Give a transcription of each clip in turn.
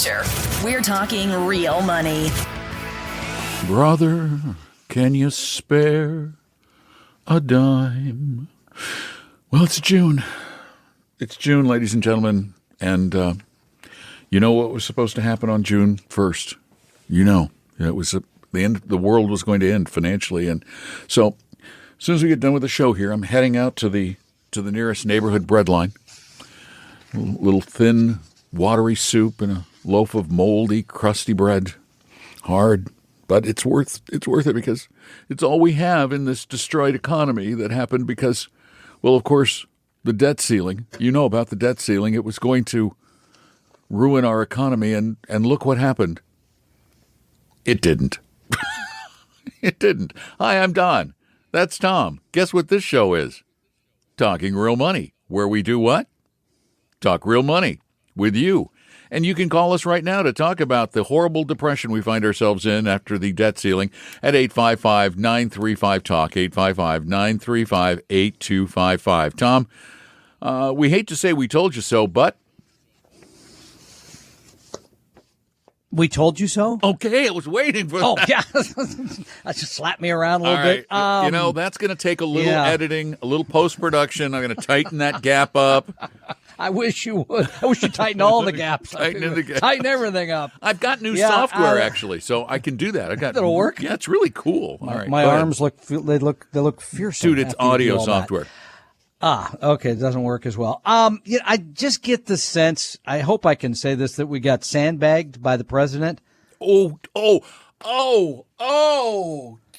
future. We're talking real money. Brother, can you spare a dime? Well, it's June. It's June, ladies and gentlemen. And you know what was supposed to happen on June 1st? You know, it was the end. The world was going to end financially. And so as soon as we get done with the show here, I'm heading out to the nearest neighborhood bread line. A little thin, watery soup and a loaf of moldy, crusty bread. Hard. But it's worth it because it's all we have in this destroyed economy that happened because, well, of course, the debt ceiling. You know about the debt ceiling. It was going to ruin our economy, and look what happened. It didn't. It didn't. Hi, I'm Don. That's Tom. Guess what this show is? Talking Real Money, where we do what? Talk real money with you. And you can call us right now to talk about the horrible depression we find ourselves in after the debt ceiling at 855-935-TALK, 855-935-8255. Tom, we hate to say we told you so, but... We told you so? Okay, I was waiting for that. Oh, yeah. That just slapped me around a little bit. That's going to take a little editing, a little post-production. I'm going to tighten that gap up. I wish you would. I wish you tighten all the gaps. Tighten everything up. I've got new software, actually, so I can do that. That'll work? Yeah, it's really cool. All right, my arms look fearsome. Dude, it's audio software. Okay, it doesn't work as well. I just get the sense, I hope I can say this, that we got sandbagged by the president.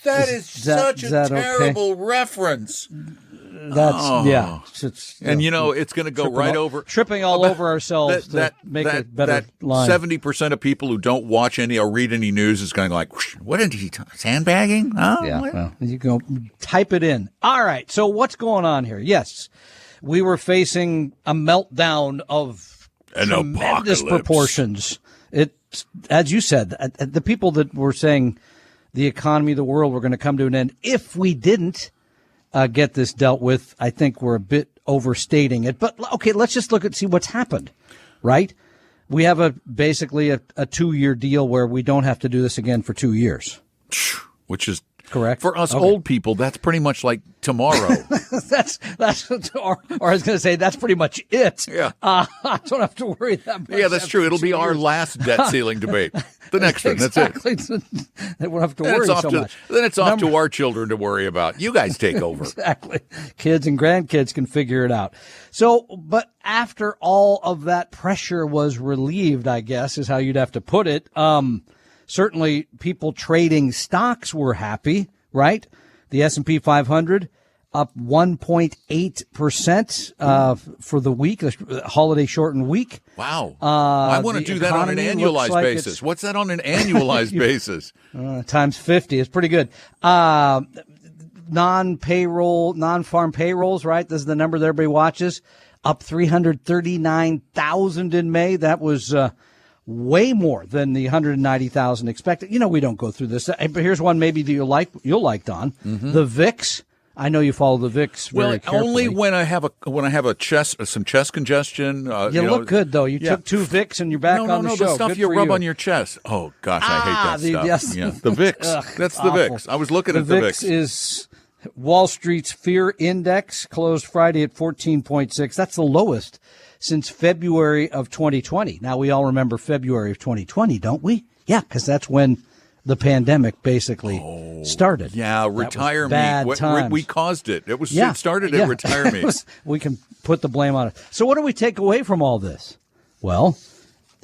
That is such a terrible reference. And it's going to go right over. Tripping all over ourselves to make a better line. 70% of people who don't watch any or read any news is going like, what did he sandbagging? Oh, yeah, well, you go type it in. All right, so what's going on here? Yes, we were facing a meltdown of tremendous proportions. It's, as you said, the people that were saying the economy, the world were going to come to an end if we didn't get this dealt with, I think we're a bit overstating it. But, okay, let's just see what's happened, right? We have basically a 2-year deal where we don't have to do this again for 2 years. Which is correct. For us old people, that's pretty much like tomorrow. or I was going to say, that's pretty much it. Yeah. I don't have to worry that much. Yeah, that's true. It'll be our last debt ceiling debate. The next one. That's it. They won't have to worry so much. Then it's off to our children to worry about. You guys take over. Exactly. Kids and grandkids can figure it out. So, but after all of that pressure was relieved, I guess is how you'd have to put it. Certainly people trading stocks were happy, right? The S&P 500 up 1.8% for the week, the holiday shortened week. Wow. I want to do that on an annualized basis. What's that on an annualized basis? Times 50 is pretty good. Non-farm payrolls, right? This is the number that everybody watches. Up 339,000 in May. That was way more than the 190,000 expected. We don't go through this. But here's one maybe that you'll like, Don. Mm-hmm. The VIX. I know you follow the VIX very carefully. Only when I have some chest congestion. You look good though. You took 2 VIX and you're back on the show. The stuff you rub on your chest. Oh gosh, I hate that stuff. Yes. Yeah. The VIX. That's the VIX. I was looking at the VIX. The VIX is Wall Street's fear index closed Friday at 14.6. That's the lowest since February of 2020. Now, we all remember February of 2020, don't we? Yeah, because that's when the pandemic basically started. Yeah, retire me. Bad times. We caused it. It started at retire me. We can put the blame on it. So what do we take away from all this? Well,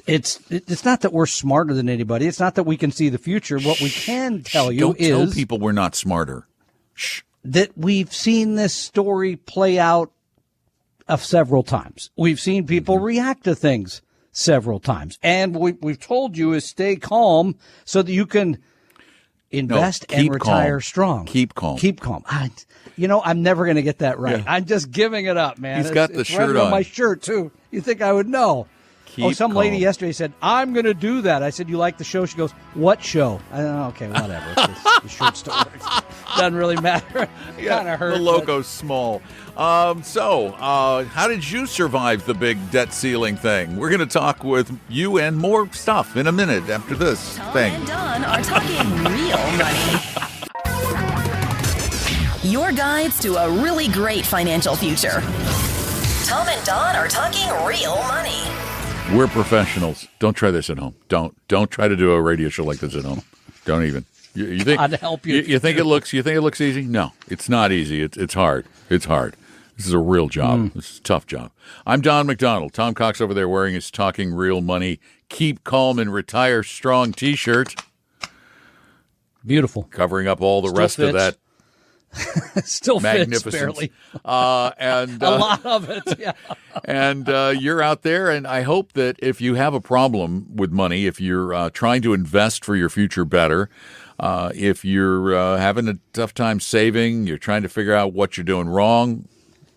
it's not that we're smarter than anybody. It's not that we can see the future. What we can tell you is... Don't tell people we're not smarter. Shh. That we've seen this story play out several times. We've seen people react to things several times. And we've told you is stay calm so that you can invest and retire strong. Keep calm. Keep calm. I'm never going to get that right. Yeah. I'm just giving it up, man. He's got the shirt right on my shirt, too. You think I would know. some lady yesterday said, I'm going to do that. I said, you like the show? She goes, what show? I don't know. Okay, whatever. It's the short story. Doesn't really matter. Kind of hurt. The logo's small. So, how did you survive the big debt ceiling thing? We're going to talk with you and more stuff in a minute after this thing. Tom and Don are talking real money. Your guides to a really great financial future. Tom and Don are talking real money. We're professionals. Don't try this at home. Don't try to do a radio show like this at home. Don't even. You think I'd help you. You think it looks easy? No, it's not easy. It's hard. It's hard. This is a real job. This is a tough job. I'm Don McDonald. Tom Cox over there wearing his Talking Real Money Keep Calm and Retire Strong T-shirt. Beautiful. Covering up all the Still rest fits. of that. Still fits Magnificence. barely. And A lot of it, yeah. And you're out there, and I hope that if you have a problem with money, if you're trying to invest for your future better, if you're having a tough time saving, you're trying to figure out what you're doing wrong,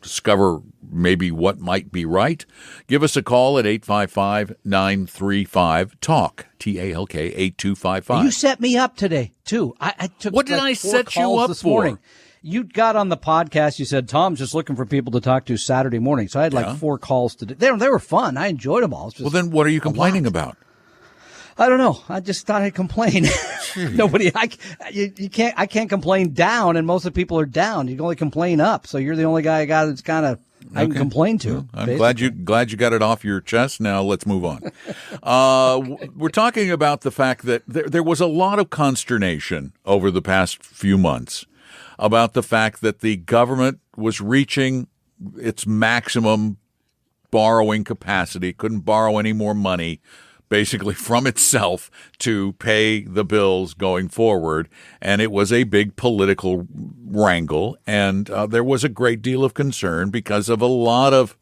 discover maybe what might be right, give us a call at 855-935-TALK, TALK, 8255. You set me up today, too. I took What did like I 4 set you calls up this for? morning. You got on the podcast. You said, Tom's just looking for people to talk to Saturday morning. So I had like 4 calls today. They were fun. I enjoyed them all. It's just Well, then what are you complaining about? I don't know. I just thought I'd complain. I can't complain down, and most of the people are down. You can only complain up. So you're the only guy I got that's kind of I can complain to. I'm glad you got it off your chest. Now let's move on. We're talking about the fact that there was a lot of consternation over the past few months about the fact that the government was reaching its maximum borrowing capacity, couldn't borrow any more money, basically from itself to pay the bills going forward. And it was a big political wrangle. And there was a great deal of concern because of a lot of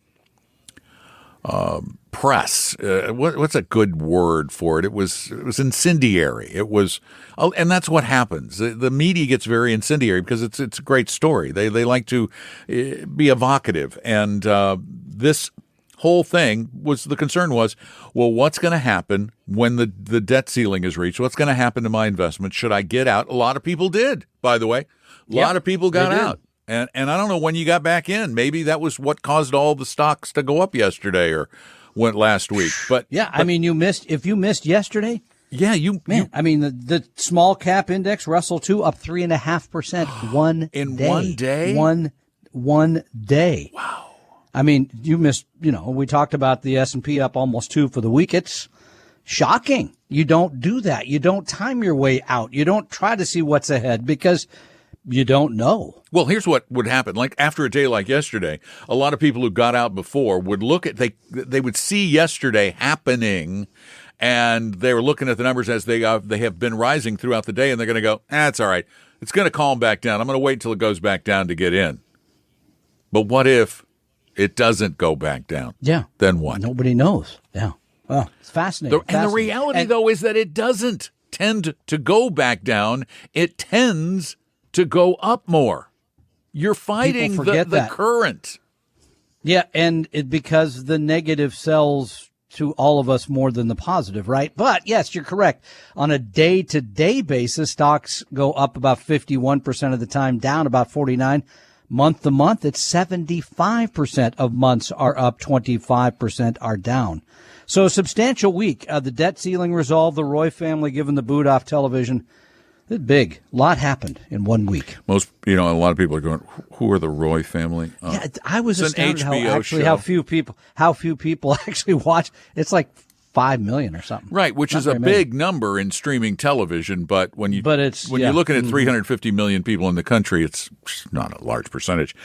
press. What's a good word for it? It was incendiary. It was, and that's what happens. The media gets very incendiary because it's a great story. They like to be evocative. And this whole thing the concern was, well, what's going to happen when the debt ceiling is reached? What's going to happen to my investment? Should I get out? A lot of people did, by the way. A lot of people got out. And I don't know when you got back in. Maybe that was what caused all the stocks to go up yesterday or went last week. But I mean, if you missed yesterday. Yeah, I mean, the small cap index, Russell 2, up 3.5% one day. One day. Wow. I mean, you missed, we talked about the S&P up almost 2 for the week. It's shocking. You don't do that. You don't time your way out. You don't try to see what's ahead because you don't know. Well, here's what would happen. Like after a day like yesterday, a lot of people who got out before would look at, they would see yesterday happening, and they were looking at the numbers as they have been rising throughout the day, and they're going to go, it's all right. It's going to calm back down. I'm going to wait until it goes back down to get in. But what if it doesn't go back down? Yeah. Then what? Nobody knows. Yeah. Well, it's fascinating. And the reality, though, is that it doesn't tend to go back down. It tends to go up more. You're fighting the current. Yeah, and because the negative sells to all of us more than the positive, right? But yes, you're correct. On a day-to-day basis, stocks go up about 51% of the time, down about 49%. Month to month, it's 75% of months are up, 25% are down. So a substantial week. The debt ceiling resolved, the Roy family given the boot off television. It's big. A lot happened in 1 week. A lot of people are going, who are the Roy family? I was astounded how few people actually watch. It's like 5 million or something. Right, which is a big number in streaming television, but when you're looking at 350 million people in the country, it's not a large percentage.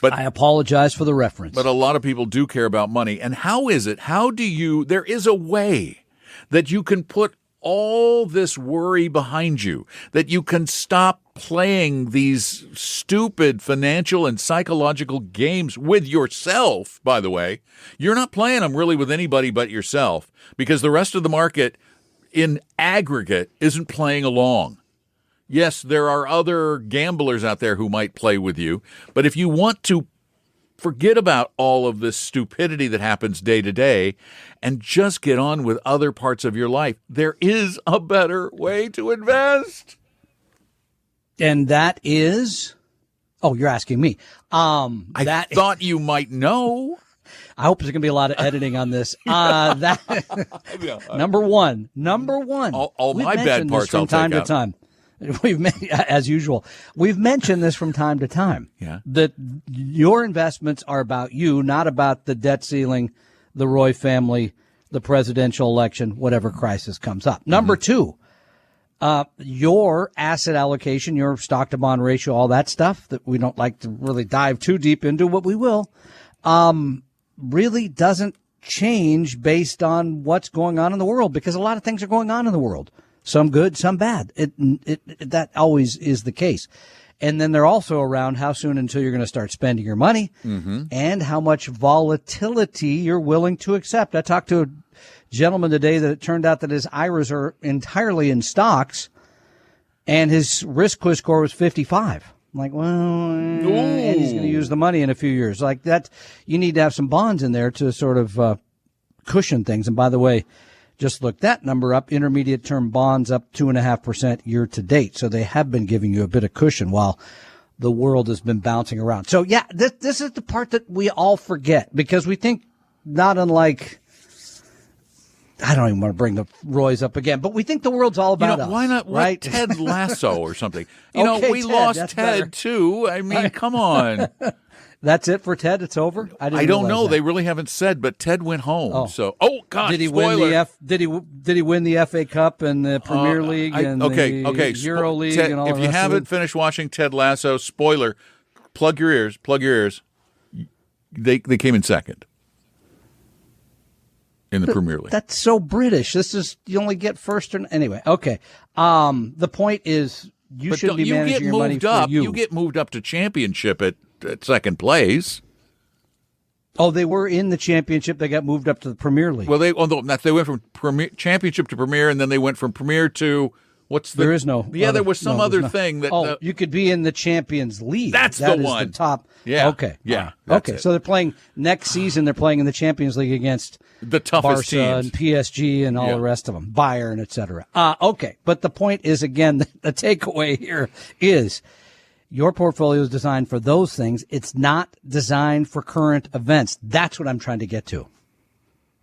But I apologize for the reference. But a lot of people do care about money. And there is a way that you can put all this worry behind you, that you can stop playing these stupid financial and psychological games with yourself, by the way. You're not playing them really with anybody but yourself, because the rest of the market in aggregate isn't playing along. Yes, there are other gamblers out there who might play with you, but if you want to forget about all of this stupidity that happens day to day and just get on with other parts of your life. There is a better way to invest. And that is, oh, you're asking me. I thought you might know. I hope there's going to be a lot of editing on this. Number one. All my bad parts from I'll time take to time. As usual, we've mentioned this from time to time. Yeah. That your investments are about you, not about the debt ceiling, the Roy family, the presidential election, whatever crisis comes up. Number two, your asset allocation, your stock to bond ratio, all that stuff that we don't like to really dive too deep into, but we will, really doesn't change based on what's going on in the world, because a lot of things are going on in the world. Some good, some bad. That always is the case. And then they're also around how soon until you're going to start spending your money and how much volatility you're willing to accept. I talked to a gentleman today that it turned out that his IRAs are entirely in stocks and his risk score was 55. I'm like, well, and he's going to use the money in a few years. Like that, you need to have some bonds in there to sort of cushion things. And by the way, just look that number up. Intermediate term bonds up 2.5% year to date. So they have been giving you a bit of cushion while the world has been bouncing around. So yeah, this is the part that we all forget because we think, not unlike, I don't even want to bring the Roys up again, but we think the world's all about us. Why not right? Ted Lasso or something? Ted, We lost Ted better. Too. I mean, come on. That's it for Ted? It's over? I don't know. That. They really haven't said, but Ted went home. Oh. So, God, did he spoiler. win the did he win the FA Cup and the Premier League and the Euro League Ted, and all if the you rest haven't of it? finished watching Ted Lasso, spoiler, plug your ears. They came in second in the Premier League. That's so British. This is, you only get first anyway. Okay. The point is you should be managing your money for you. You get moved up to championship at second place. Oh, they were in the championship. They got moved up to the Premier League. Well, they went from championship to Premier, and then they went from Premier to there is no. There was some other thing that. You could be in the Champions League. That the one. The top. Yeah. Okay. Yeah. Okay. So they're playing next season. They're playing in the Champions League against the toughest Barca teams and PSG and all the rest of them, Bayern, etc. Okay. But the point is, again, the takeaway here is your portfolio is designed for those things. It's not designed for current events. That's what I'm trying to get to.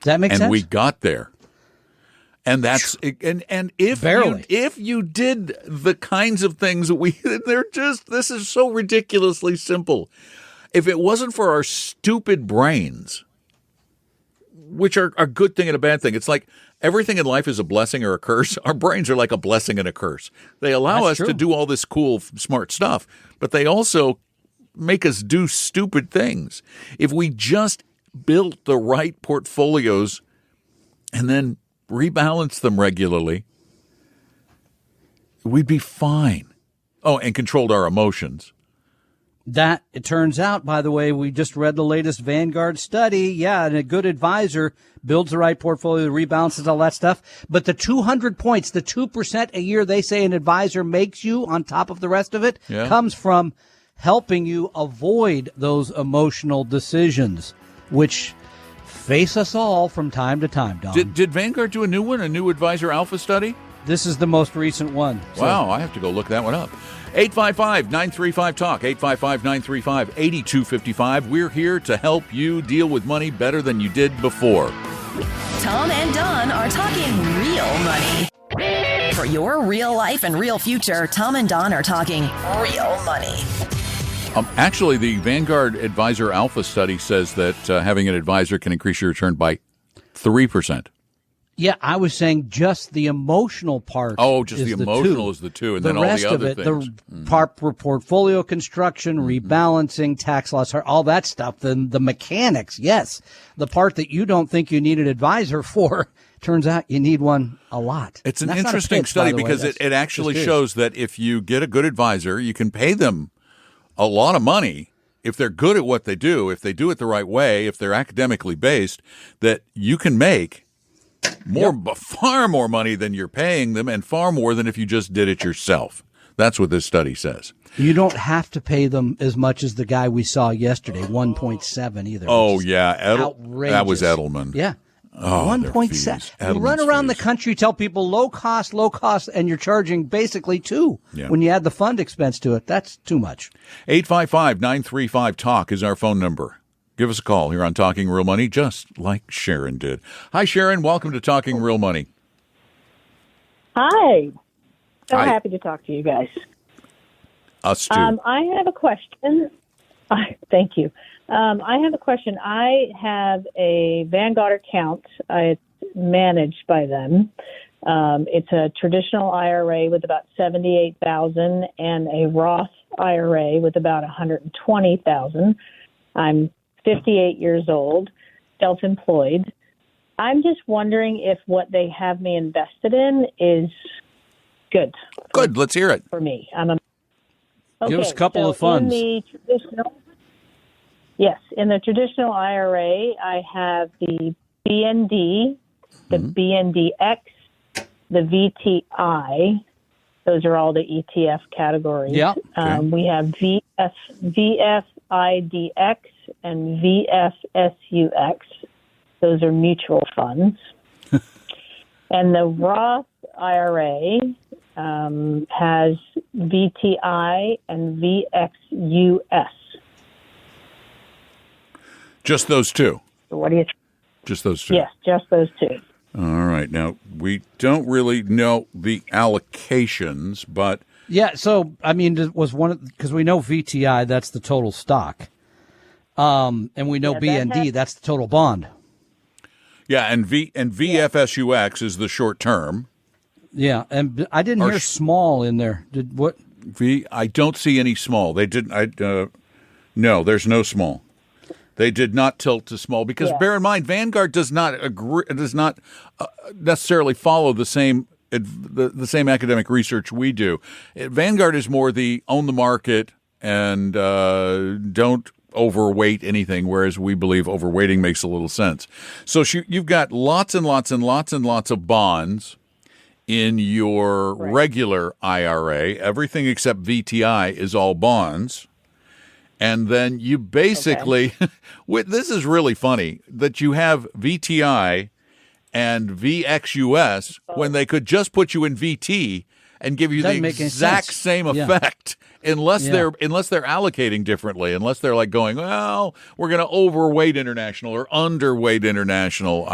Does that make sense? And we got there. And that's and if you did the kinds of things that this is so ridiculously simple. If it wasn't for our stupid brains, which are a good thing and a bad thing, it's like everything in life is a blessing or a curse. Our brains are like a blessing and a curse. They allow us to do all this cool, smart stuff, but they also make us do stupid things. If we just built the right portfolios and then rebalance them regularly, we'd be fine. Oh, and controlled our emotions. That, it turns out, by the way, we just read the latest Vanguard study. Yeah, and a good advisor builds the right portfolio, rebalances, all that stuff. But the 200 points, the 2% a year they say an advisor makes you on top of the rest of it, comes from helping you avoid those emotional decisions, which face us all from time to time, Don. Did Vanguard do a new one, a new Advisor Alpha study? This is the most recent one. So. Wow, I have to go look that one up. 855-935-TALK, 855-935-8255. We're here to help you deal with money better than you did before. Tom and Don are talking real money. For your real life and real future, Tom and Don are talking real money. Actually, the Vanguard Advisor Alpha study says that having an advisor can increase your return by 3%. Yeah, I was saying just the emotional part. Oh, just the emotional is the two, and then all the other things. The part for portfolio construction, rebalancing, tax loss, all that stuff, then the mechanics, yes. The part that you don't think you need an advisor for, turns out you need one a lot. It's an interesting study because it actually shows that if you get a good advisor, you can pay them a lot of money if they're good at what they do, if they do it the right way, if they're academically based, that you can make far more money than you're paying them and far more than if you just did it yourself. That's what this study says. You don't have to pay them as much as the guy we saw yesterday, 1.7 either. Oh, yeah. Outrageous. That was Edelman. Yeah. Oh, 1.7. You run around the country, tell people low cost, and you're charging basically 2 when you add the fund expense to it. That's too much. 855-935-TALK is our phone number. Give us a call here on Talking Real Money, just like Sharon did. Hi, Sharon. Welcome to Talking Real Money. Hi. Hi. Happy to talk to you guys. Us too. I have a question. Thank you. I have a question. I have a Vanguard account. It's managed by them. It's a traditional IRA with about $78,000 and a Roth IRA with about $120,000. I'm 58 years old, self-employed. I'm just wondering if what they have me invested in is good. Good. Let's hear it. For me. Give us a couple of funds. In the traditional IRA, I have the BND, the BNDX, the VTI. Those are all the ETF categories. Yeah. Okay. We have VFIDX and VFSUX. Those are mutual funds. And the Roth IRA has VTI and VXUS. Just those two? So what do you Just those two? Yes, just those two. All right. Now, we don't really know the allocations, but... Yeah, so, I mean, it was because we know VTI, that's the total stock. And we know BND, that's the total bond. Yeah, and VFSUX is the short term. Yeah, and I didn't hear small in there. Did what? I don't see any small. They didn't. No, there's no small. They did not tilt to small because bear in mind, Vanguard does not necessarily follow the same academic research we do. Vanguard is more the own the market and don't overweight anything, whereas we believe overweighting makes a little sense. So you've got lots and lots and lots and lots of bonds in your regular IRA. Everything except VTI is all bonds. And then you basically, this is really funny, that you have VTI and VXUS when they could just put you in VT and give you the exact same effect. Unless they're allocating differently, unless they're like going, well, we're going to overweight international or underweight international.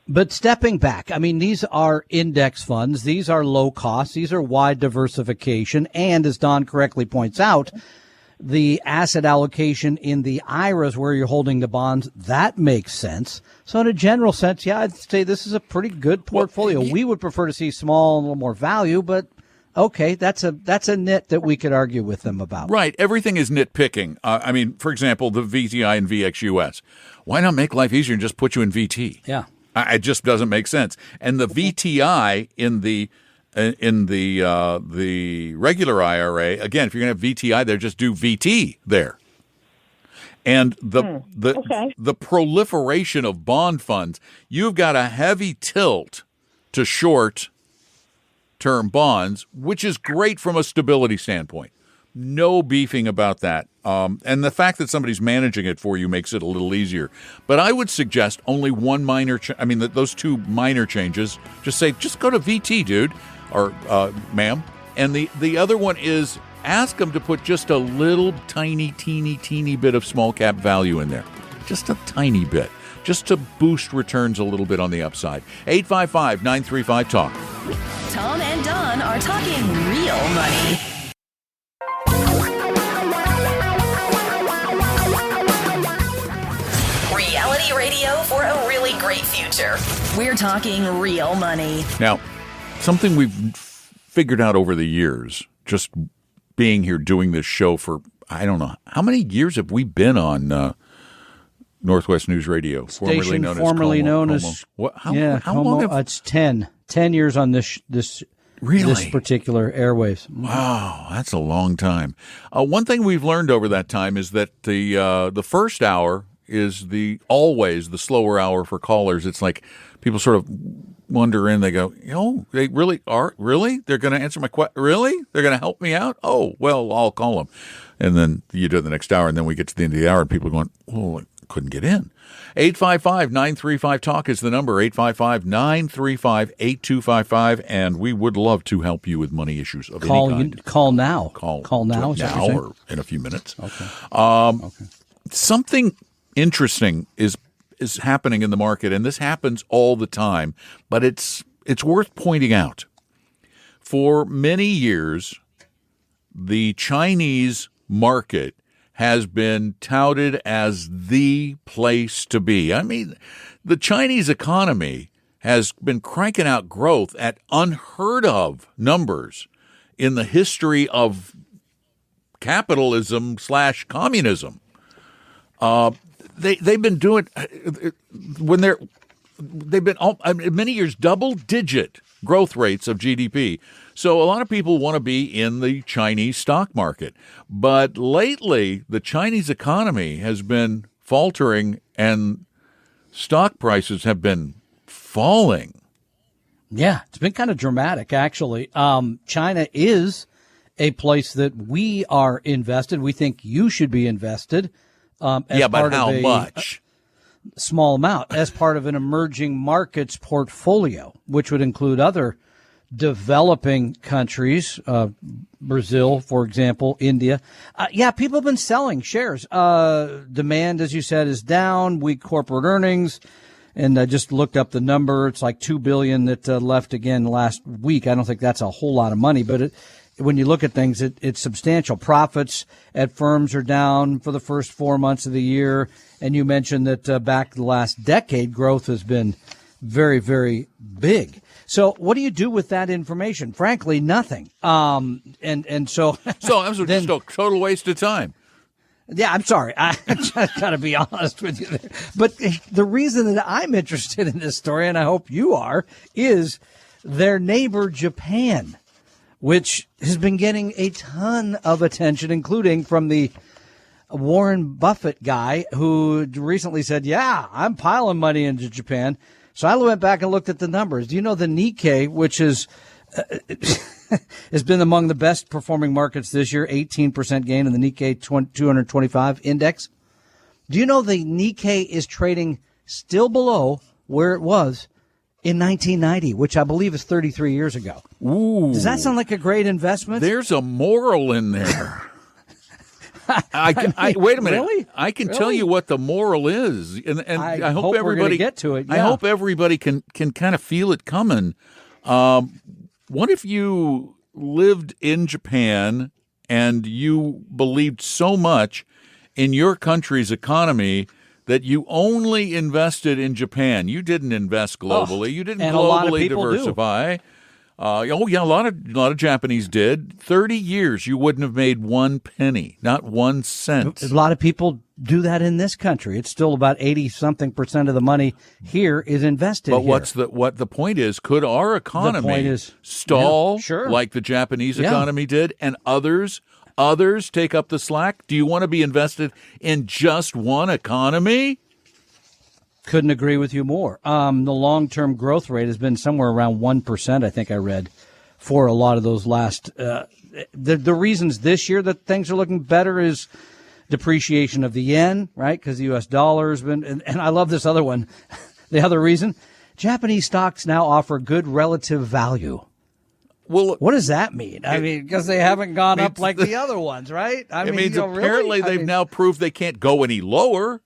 But stepping back, I mean, these are index funds. These are low cost. These are wide diversification. And as Don correctly points out, the asset allocation in the IRAs where you're holding the bonds, that makes sense. So in a general sense, I'd say this is a pretty good portfolio. We would prefer to see small and a little more value, but okay, that's a nit that we could argue with them about. Right. Everything is nitpicking. I mean, for example, the VTI and VXUS. Why not make life easier and just put you in VT? Yeah. It just doesn't make sense. And the VTI in the regular IRA, again, if you're going to have VTI there, just do VT there. And the proliferation of bond funds, you've got a heavy tilt to short-term bonds, which is great from a stability standpoint. No beefing about that. And the fact that somebody's managing it for you makes it a little easier. But I would suggest only one minor those two minor changes. Just go to VT, dude, or ma'am. And the other one is ask them to put just a little teeny bit of small cap value in there. Just a tiny bit. Just to boost returns a little bit on the upside. 855-935-TALK. Tom and Don are talking real money. Reality radio for a really great future. We're talking real money. Now, something we've figured out over the years, just being here doing this show for, I don't know, how many years have we been on Northwest News Radio, formerly known as how long? It's 10 years on this particular airwaves. Wow, that's a long time. One thing we've learned over that time is that the first hour is always the slower hour for callers. It's like people sort of wonder and they go, they really are? Really? They're going to answer my question? Really? They're going to help me out? Oh, well, I'll call them. And then you do it the next hour, and then we get to the end of the hour, and people are going, oh, I couldn't get in. 855-935-TALK is the number, 855-935-8255, and we would love to help you with money issues of any kind. Call now. Call now. Now or in a few minutes. Okay. Okay. Something interesting is happening in the market, and this happens all the time, but it's worth pointing out. For many years, the Chinese market has been touted as the place to be. I mean, the Chinese economy has been cranking out growth at unheard of numbers in the history of capitalism/communism. They've been doing they've been many years double-digit growth rates of GDP. So a lot of people want to be in the Chinese stock market. But lately, the Chinese economy has been faltering and stock prices have been falling. Yeah, it's been kind of dramatic, actually. China is a place that we are invested. We think you should be invested. But how much? Small amount as part of an emerging markets portfolio, which would include other developing countries, Brazil, for example, India. People have been selling shares. Demand, as you said, is down, weak corporate earnings. And I just looked up the number. It's like $2 billion that left again last week. I don't think that's a whole lot of money, but when you look at things, it's substantial. Profits at firms are down for the first 4 months of the year. And you mentioned that back the last decade, growth has been very, very big. So what do you do with that information? Frankly, nothing. So that was just a total waste of time. Yeah, I'm sorry. I just got to be honest with you there. But the reason that I'm interested in this story, and I hope you are, is their neighbor Japan, which has been getting a ton of attention, including from the Warren Buffett guy who recently said, I'm piling money into Japan. So I went back and looked at the numbers. Do you know the Nikkei, which is has been among the best performing markets this year, 18% gain in the Nikkei 225 index? Do you know the Nikkei is trading still below where it was in 1990, which I believe is 33 years ago? Ooh. Does that sound like a great investment? There's a moral in there. Wait a minute. Really? I can tell you what the moral is, and I hope everybody get to it. Yeah. I hope everybody can kind of feel it coming. What if you lived in Japan and you believed so much in your country's economy that you only invested in Japan? You didn't invest globally. You didn't globally diversify. A lot of Japanese did. 30 years, you wouldn't have made 1 penny, not 1 cent. A lot of people do that in this country. It's still about 80-something% of the money here is invested. But here. what the point is? Could our economy stall like the Japanese economy did, and others take up the slack? Do you want to be invested in just one economy? Couldn't agree with you more. The long-term growth rate has been somewhere around 1%, I think I read, for a lot of those last. The reasons this year that things are looking better is depreciation of the yen, right? Because the U.S. dollar has been, and I love this other one. The other reason, Japanese stocks now offer good relative value. Well, what does that mean? I mean, because they haven't gone up like the other ones, right? It means apparently they've now proved they can't go any lower.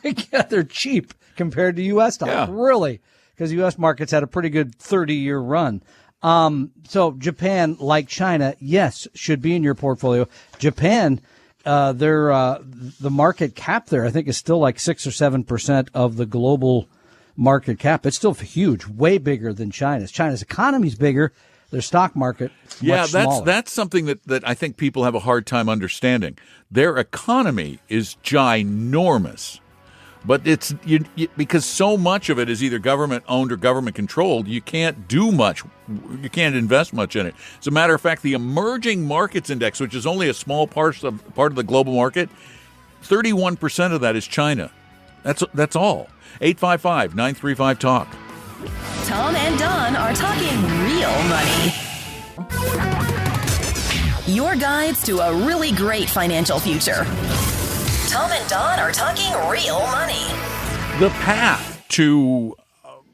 Yeah, they're cheap compared to U.S. stocks, really, because U.S. markets had a pretty good 30-year run. So Japan, like China, yes, should be in your portfolio. Japan, the market cap there, I think, is still like 6 or 7% of the global market cap. It's still huge, way bigger than China's. China's economy is bigger. Their stock market, much smaller. That's something that I think people have a hard time understanding. Their economy is ginormous, but it's because so much of it is either government owned or government controlled. You can't do much. You can't invest much in it. As a matter of fact, the emerging markets index, which is only a small part of the global market, 31% of that is China. That's all. 855-935-TALK. Tom and Don are talking real money. Your guides to a really great financial future. Tom and Don are talking real money. The path to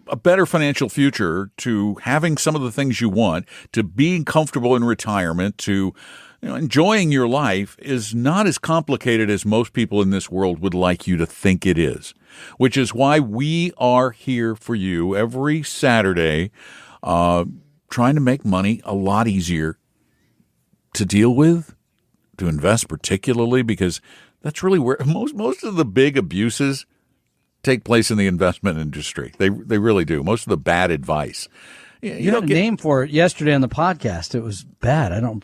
a better financial future, to having some of the things you want, to being comfortable in retirement, to enjoying your life is not as complicated as most people in this world would like you to think it is, which is why we are here for you every Saturday, trying to make money a lot easier to deal with, to invest particularly, because that's really where most of the big abuses take place in the investment industry. They really do. Most of the bad advice. You had a name for it yesterday on the podcast. It was bad. I don't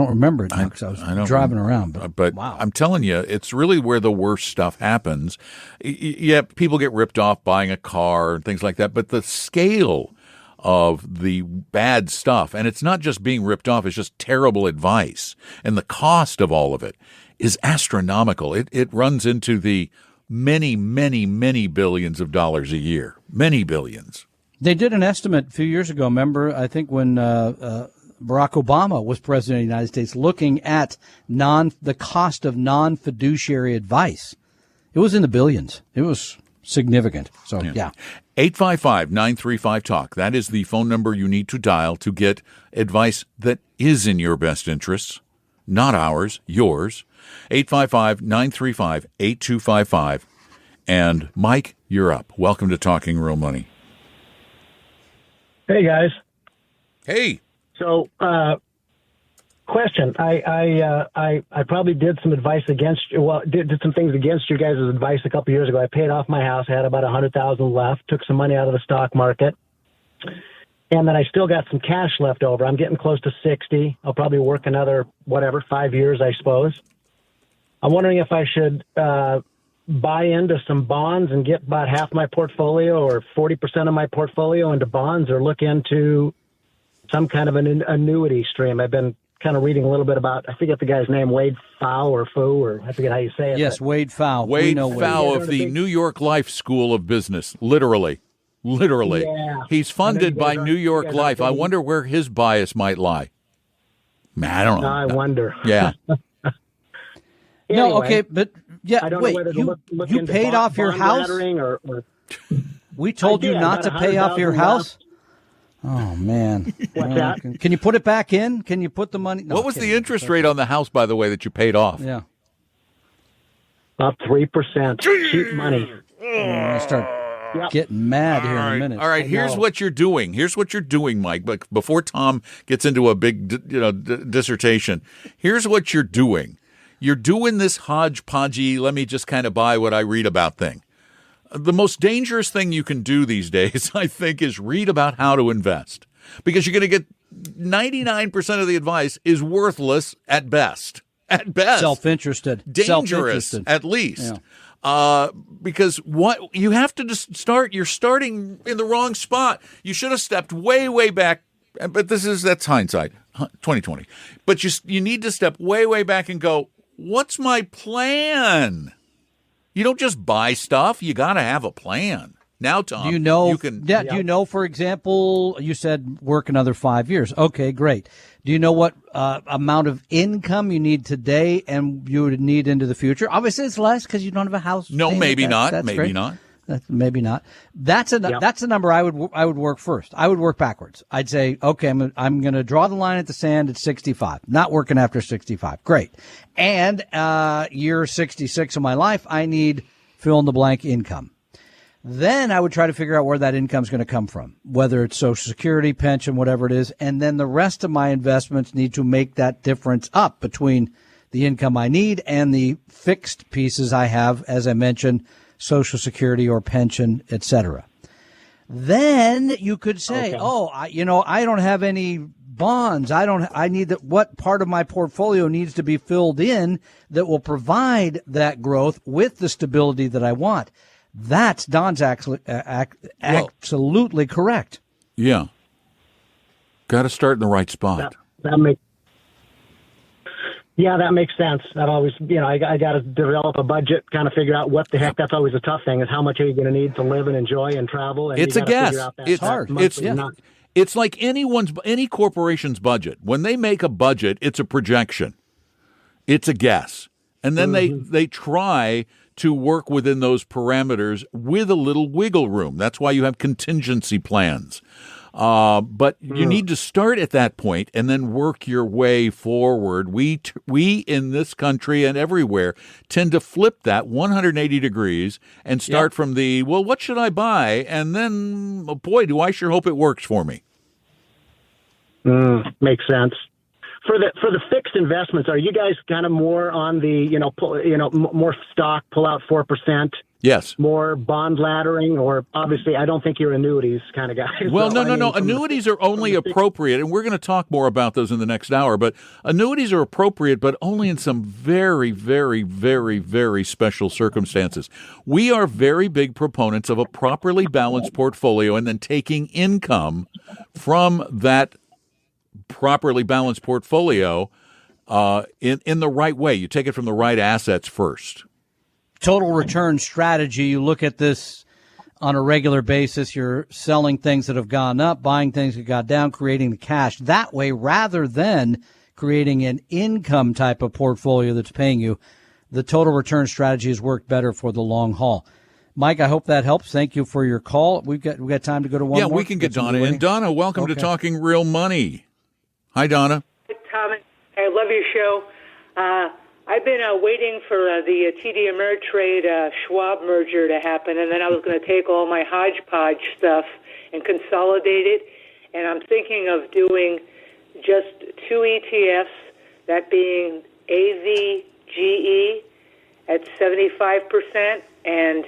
remember it now because I was driving around. But wow. I'm telling you, it's really where the worst stuff happens. Yeah, people get ripped off buying a car and things like that. But the scale of the bad stuff, and it's not just being ripped off, it's just terrible advice. And the cost of all of it is astronomical. It runs into the many, many, many billions of dollars a year. Many billions. They did an estimate a few years ago, remember, I think when Barack Obama was president of the United States, looking at the cost of non-fiduciary advice. It was in the billions. It was significant. So, yeah. 855-935-TALK. That is the phone number you need to dial to get advice that is in your best interests, not ours, yours. 855-935-8255. And Mike, you're up. Welcome to Talking Real Money. Hey, guys. Hey. So, question. I probably did some advice against you. Well, did some things against your guys' advice a couple years ago. I paid off my house. I had about $100,000 left. Took some money out of the stock market, and then I still got some cash left over. I'm getting close to 60. I'll probably work another 5 years, I suppose. I'm wondering if I should buy into some bonds and get about half my portfolio or 40% of my portfolio into bonds, or look into some kind of an annuity stream. I've been kind of reading a little bit about, I forget the guy's name, Wade Pfau or Fu, or I forget how you say it. Yes, Wade Pfau. Wade Pfau of the New York Life School of Business, literally. Yeah. He's funded by New York Life. I wonder where his bias might lie. Man, I don't know. I wonder. Yeah. Anyway, no, okay, but yeah, I don't wait, know whether to look you into paid off your house? Or we told you not to pay off your house? Oh, man. What's that? Can you put it back in? Can you put the money? No, what was the interest rate on the house, by the way, that you paid off? Yeah. About 3%. Cheap money. I start getting mad here in a minute. All right, here's what you're doing. Here's what you're doing, Mike. But before Tom gets into a big dissertation, here's what you're doing. You're doing this hodgepodgey, let me just kind of buy what I read about thing. The most dangerous thing you can do these days, I think, is read about how to invest. Because you're going to get 99% of the advice is worthless at best. At best. Self-interested. Dangerous, at least. Yeah. Because what you have to just start, you're starting in the wrong spot. You should have stepped way, way back. But that's hindsight, 2020. But you need to step way, way back and go, what's my plan? You don't just buy stuff. You got to have a plan. Now, Tom, do you know, do you know, for example, you said work another 5 years. Okay, great. Do you know what amount of income you need today and you would need into the future? Obviously, it's less because you don't have a house. No, maybe not. Maybe great. not. Maybe not. That's a number I would work first. I would work backwards. I'd say, okay, I'm going to draw the line at the sand at 65. Not working after 65. Great. And year 66 of my life, I need fill in the blank income. Then I would try to figure out where that income is going to come from, whether it's Social Security, pension, whatever it is. And then the rest of my investments need to make that difference up between the income I need and the fixed pieces I have, as I mentioned, Social Security or pension, etc. Then you could say, I don't have any bonds. I need that. What part of my portfolio needs to be filled in that will provide that growth with the stability that I want? That's Don's absolutely correct. Yeah. Got to start in the right spot. That makes. Yeah, that makes sense. I've always, I got to develop a budget, kind of figure out what the heck. That's always a tough thing, is how much are you going to need to live and enjoy and travel? And it's a guess. It's hard. It's like any corporation's budget. When they make a budget, it's a projection. It's a guess. And then they try to work within those parameters with a little wiggle room. That's why you have contingency plans. But you need to start at that point and then work your way forward. We in this country and everywhere tend to flip that 180 degrees and start from what should I buy? And then, boy, do I sure hope it works for me. Makes sense. For the fixed investments, are you guys kind of more on the more stock, pull out 4%? Yes. More bond laddering, or obviously I don't think you're annuities kind of guy. Well, no. Annuities are only appropriate, and we're going to talk more about those in the next hour, but annuities are appropriate, but only in some very, very, very, very special circumstances. We are very big proponents of a properly balanced portfolio and then taking income from that properly balanced portfolio in the right way. You take it from the right assets first. Total return strategy. You look at this on a regular basis. You're selling things that have gone up, buying things that got down, creating the cash that way, rather than creating an income type of portfolio that's paying you. The total return strategy has worked better for the long haul. Mike, I hope that helps. Thank you for your call. We've got time to go to one more. Yeah, we can get Donna in. Donna, welcome to Talking Real Money. Hi, Donna. Hi, Tom. I love your show. I've been waiting for the TD Ameritrade Schwab merger to happen, and then I was going to take all my hodgepodge stuff and consolidate it. And I'm thinking of doing just 2 ETFs, that being AVGE at 75%, and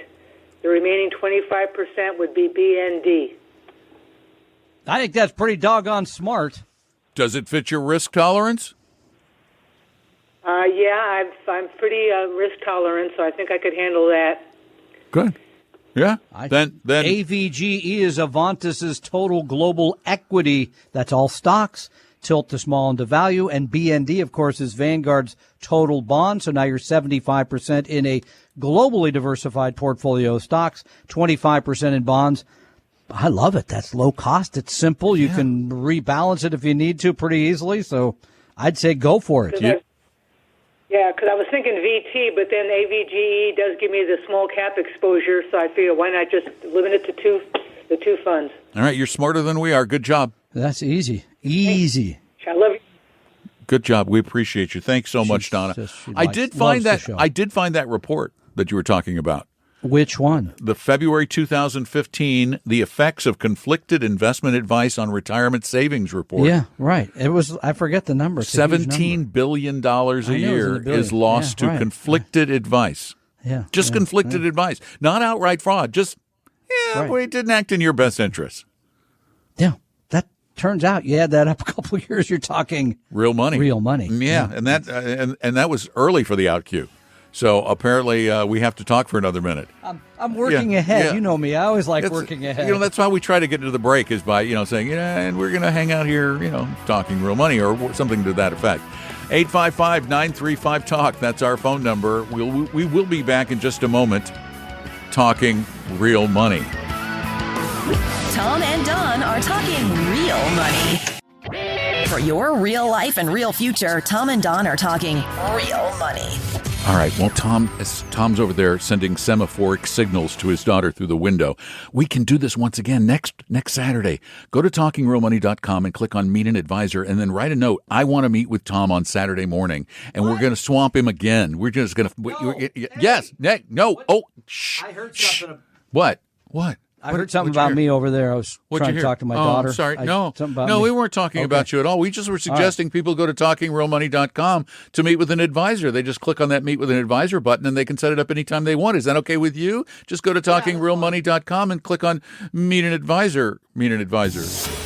the remaining 25% would be BND. I think that's pretty doggone smart. Does it fit your risk tolerance? Yeah, I'm pretty risk tolerant, so I think I could handle that. Good. Yeah. Then AVGE is Avantis's total global equity. That's all stocks. Tilt to small into value. And BND, of course, is Vanguard's total bond. So now you're 75% in a globally diversified portfolio of stocks, 25% in bonds. I love it. That's low cost. It's simple. You can rebalance it if you need to pretty easily. So I'd say go for it. Yeah, because I was thinking VT, but then AVGE does give me the small cap exposure, so I figure why not just limit it to the two funds. All right, you're smarter than we are. Good job. That's easy. Easy. I love you. Good job. We appreciate you. Thanks so much, Donna. I did find that report that you were talking about. Which one? The February 2015, The Effects of Conflicted Investment Advice on Retirement Savings Report. Yeah, right. It was, I forget the number. $17 billion a year is lost to conflicted advice. Yeah. Just conflicted advice. Not outright fraud. Just, we didn't act in your best interest. Yeah. That turns out you add that up a couple of years, you're talking real money. Real money. Yeah. And that was early for the out cue. So apparently we have to talk for another minute. I'm working ahead. Yeah. You know me. I always like working ahead. That's why we try to get to the break, is by, saying, and we're going to hang out here, talking real money or something to that effect. 855-935-TALK. That's our phone number. We will be back in just a moment talking real money. Tom and Don are talking real money. For your real life and real future, Tom and Don are talking real money. All right. Well, Tom's over there sending semaphoric signals to his daughter through the window. We can do this once again next Saturday. Go to talkingrealmoney.com and click on Meet an Advisor, and then write a note. I want to meet with Tom on Saturday morning, and we're going to swamp him again. We're just going to. Yes. No. Oh. Shh. I heard something. What? I heard something about me over there. I was trying to talk to my daughter. Sorry. We weren't talking about you at all. We just were suggesting people go to talkingrealmoney.com to meet with an advisor. They just click on that Meet with an Advisor button, and they can set it up anytime they want. Is that okay with you? Just go to talkingrealmoney.com and click on Meet an Advisor. Meet an Advisor.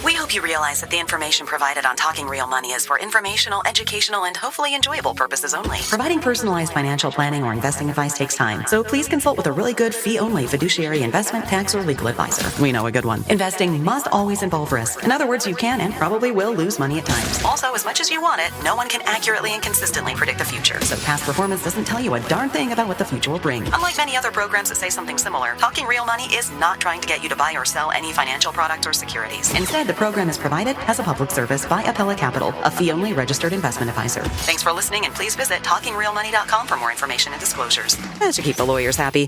We hope hope you realize that the information provided on Talking Real Money is for informational, educational, and hopefully enjoyable purposes only. Providing personalized financial planning or investing advice takes time, so please consult with a really good fee-only fiduciary investment, tax, or legal advisor. We know a good one. Investing must always involve risk. In other words, you can and probably will lose money at times. Also, as much as you want it, no one can accurately and consistently predict the future, so past performance doesn't tell you a darn thing about what the future will bring. Unlike many other programs that say something similar, Talking Real Money is not trying to get you to buy or sell any financial products or securities. Instead, the program is provided as a public service by Appellate Capital, a fee-only registered investment advisor. Thanks for listening, and please visit TalkingRealMoney.com for more information and disclosures. That should keep the lawyers happy.